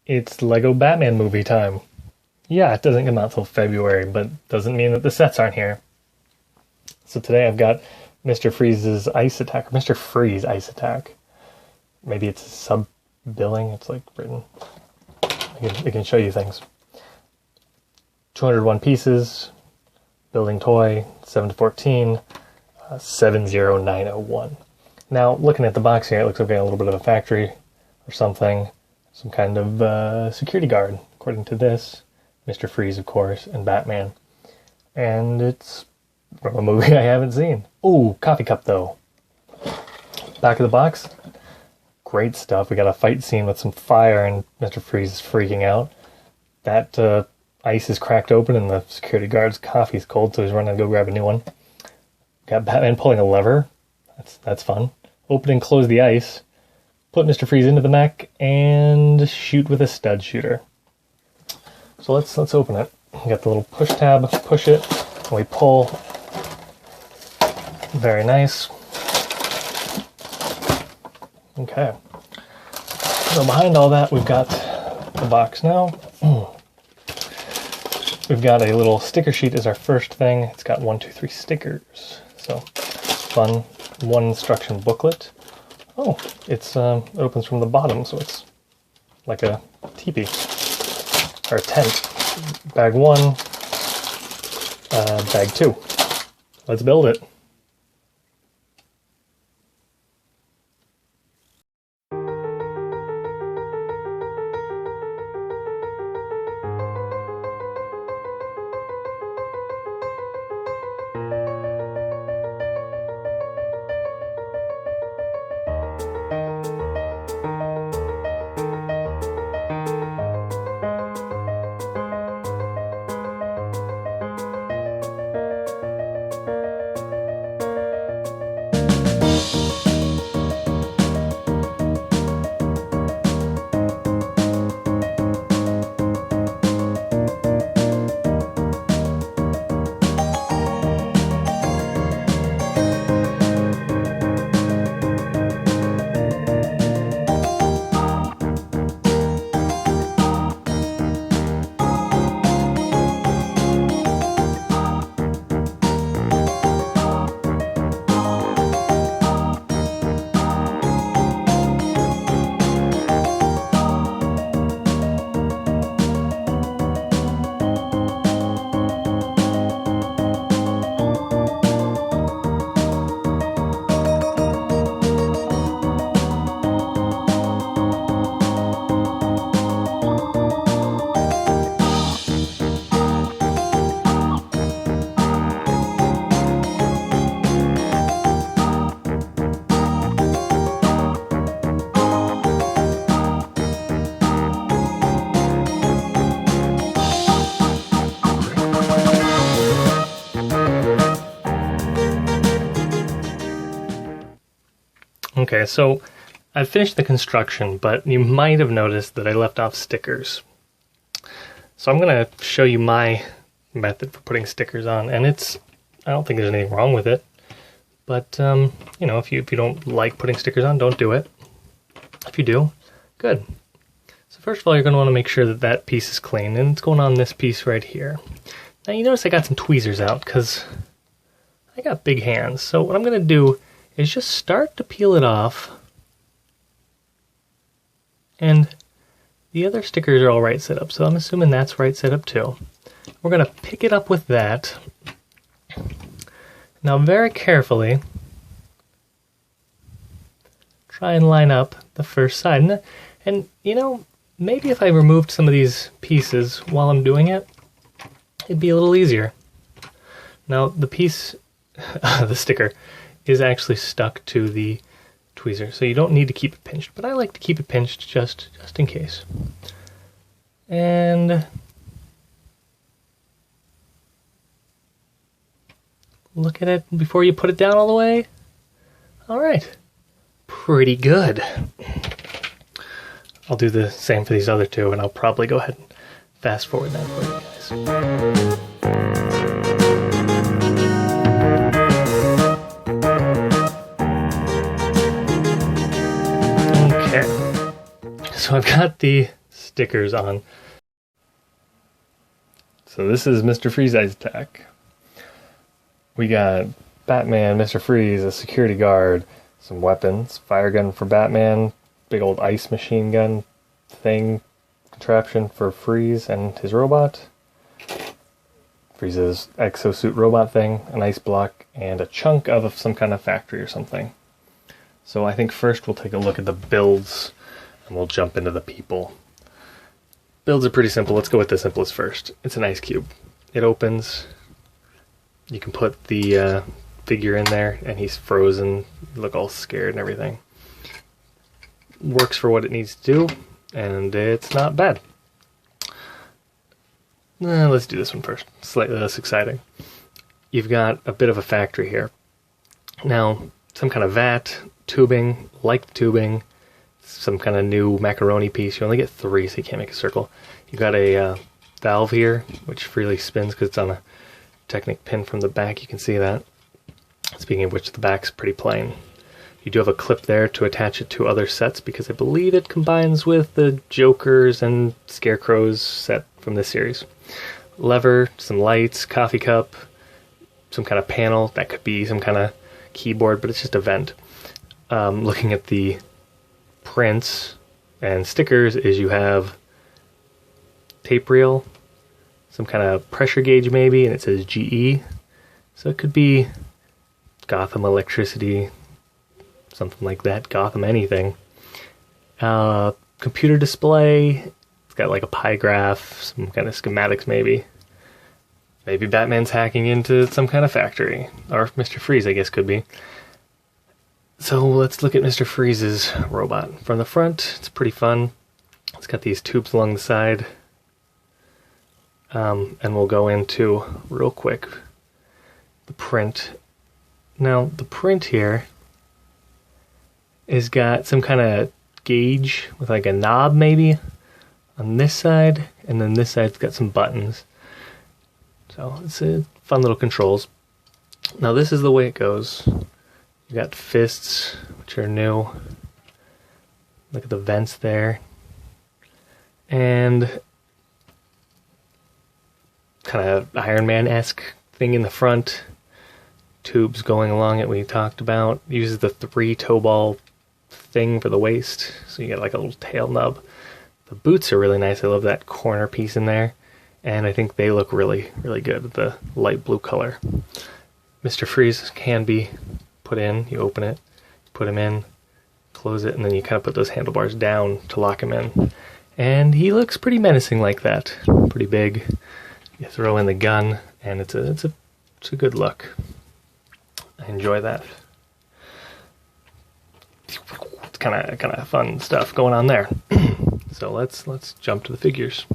It's Lego Batman movie time. Yeah, it doesn't come out till February, but doesn't mean that the sets aren't here. So today I've got Mr. Freeze's Ice Attack, or Mr. Freeze Ice Attack. Maybe it's sub-billing, it's like written. I can show you things. 201 pieces, building toy, 7 to 14, 70901. Now, looking at the box here, it looks like we got a little bit of a factory or something. Some kind of security guard, according to this. Mr. Freeze, of course, and Batman. And it's from a movie I haven't seen. Ooh, coffee cup, though. Back of the box, great stuff. We got a fight scene with some fire, and Mr. Freeze is freaking out. That ice is cracked open, and the security guard's coffee's cold, so he's running to go grab a new one. Got Batman pulling a lever. That's fun. Open and close the ice. Put Mr. Freeze into the mech and shoot with a stud shooter. So let's open it. We got the little push tab, push it, and we pull. Very nice. Okay. So behind all that, we've got the box now. We've got a little sticker sheet as our first thing. It's got 1, 2, 3 stickers. So fun. One instruction booklet. Oh, it opens from the bottom, so it's like a teepee or a tent. Bag 1, bag 2. Let's build it. Okay, so I finished the construction, but you might have noticed that I left off stickers. So I'm going to show you my method for putting stickers on, and I don't think there's anything wrong with it. But, you know, if you don't like putting stickers on, don't do it. If you do, good. So first of all, you're going to want to make sure that that piece is clean, and it's going on this piece right here. Now you notice I got some tweezers out, because I got big hands. So what I'm going to do is just start to peel it off, and the other stickers are all right set up, so I'm assuming that's right set up too. We're going to pick it up with that. Now very carefully, try and line up the first side. And you know, maybe if I removed some of these pieces while I'm doing it, it'd be a little easier. Now the piece, the sticker, is actually stuck to the tweezer, so you don't need to keep it pinched, but I like to keep it pinched just in case. And look at it before you put it down all the way. All right, pretty good. I'll do the same for these other two, and I'll probably go ahead and fast forward that for you guys. So I've got the stickers on. So this is Mr. Freeze attack. We got Batman, Mr. Freeze, a security guard, some weapons, fire gun for Batman, big old ice machine gun thing, contraption for Freeze and his robot, Freeze's exosuit robot thing, an ice block, and a chunk of some kind of factory or something. So I think first we'll take a look at the builds, and we'll jump into the people. Builds are pretty simple. Let's go with the simplest first. It's an ice cube. It opens. You can put the figure in there, and he's frozen. Look all scared and everything. Works for what it needs to do, and it's not bad. Let's do this one first. Slightly less exciting. You've got a bit of a factory here. Now, some kind of vat, tubing, like the tubing, some kind of new macaroni piece. You only get 3, so you can't make a circle. You got a valve here, which freely spins because it's on a Technic pin from the back. You can see that. Speaking of which, the back's pretty plain. You do have a clip there to attach it to other sets because I believe it combines with the Jokers and Scarecrows set from this series. Lever, some lights, coffee cup, some kind of panel. That could be some kind of keyboard, but it's just a vent. Looking at the prints and stickers is you have tape reel, some kind of pressure gauge maybe, and it says GE. So it could be Gotham Electricity, something like that, Gotham anything. Computer display, it's got like a pie graph, some kind of schematics maybe. Maybe Batman's hacking into some kind of factory, or Mr. Freeze I guess could be. So let's look at Mr. Freeze's robot. From the front, it's pretty fun. It's got these tubes along the side. And we'll go into, real quick, the print. Now, the print here has got some kind of gauge with like a knob maybe on this side, and then this side's got some buttons. So it's a fun little controls. Now this is the way it goes. You got fists, which are new. Look at the vents there. And kind of Iron Man-esque thing in the front. Tubes going along it we talked about. Uses the 3 toe ball thing for the waist. So you get like a little tail nub. The boots are really nice. I love that corner piece in there. And I think they look really, really good with the light blue color. Mr. Freeze can be put in. You open it, put him in, close it, and then you kind of put those handlebars down to lock him in. And he looks pretty menacing like that. Pretty big. You throw in the gun, and it's a good look. I enjoy that. It's kind of fun stuff going on there. So let's jump to the figures.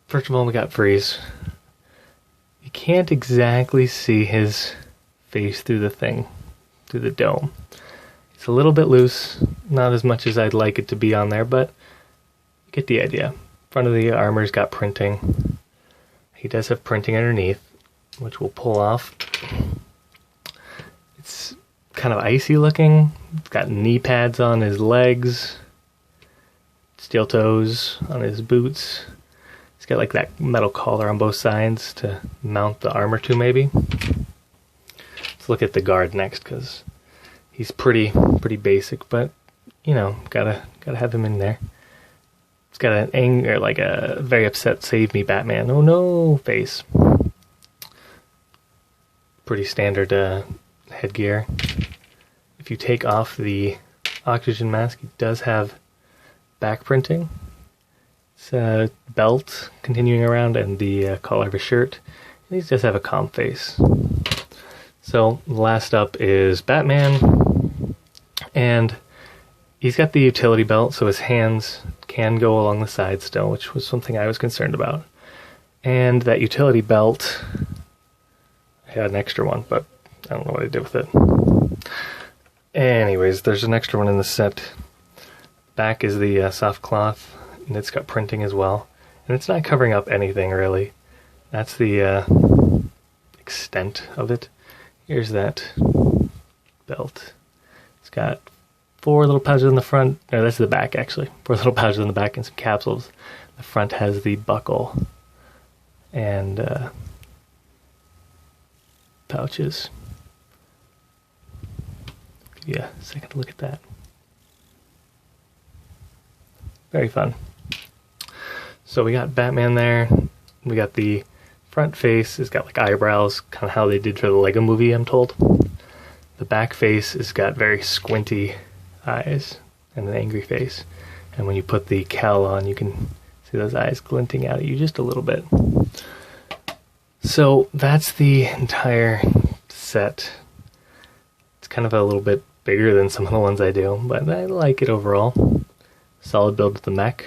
First of all, we got Freeze. You can't exactly see his face through the thing, through the dome. It's a little bit loose, not as much as I'd like it to be on there, but you get the idea. Front of the armor's got printing. He does have printing underneath, which we'll pull off. It's kind of icy looking. It's got knee pads on his legs, steel toes on his boots. He's got like that metal collar on both sides to mount the armor to maybe. Let's look at the guard next because he's pretty basic, but you know, gotta have him in there. It's got an anger, like a very upset "Save me, Batman! Oh no!" face. Pretty standard headgear. If you take off the oxygen mask, he does have back printing. It's a belt continuing around and the collar of his shirt. And he does have a calm face. So last up is Batman, and he's got the utility belt, so his hands can go along the side still, which was something I was concerned about. And that utility belt, I had an extra one, but I don't know what I did with it. Anyways, there's an extra one in the set. Back is the soft cloth, and it's got printing as well. And it's not covering up anything, really. That's the extent of it. Here's that belt. It's got 4 little pouches in the front. No, that's the back actually. 4 little pouches in the back and some capsules. The front has the buckle and pouches. Give you a second to look at that. Very fun. So we got Batman there. We got the front face. It's got like eyebrows, kind of how they did for the Lego movie, I'm told. The back face has got very squinty eyes and an angry face. And when you put the cowl on, you can see those eyes glinting out at you just a little bit. So that's the entire set. It's kind of a little bit bigger than some of the ones I do, but I like it overall. Solid build with the mech.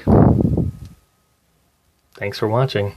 Thanks for watching.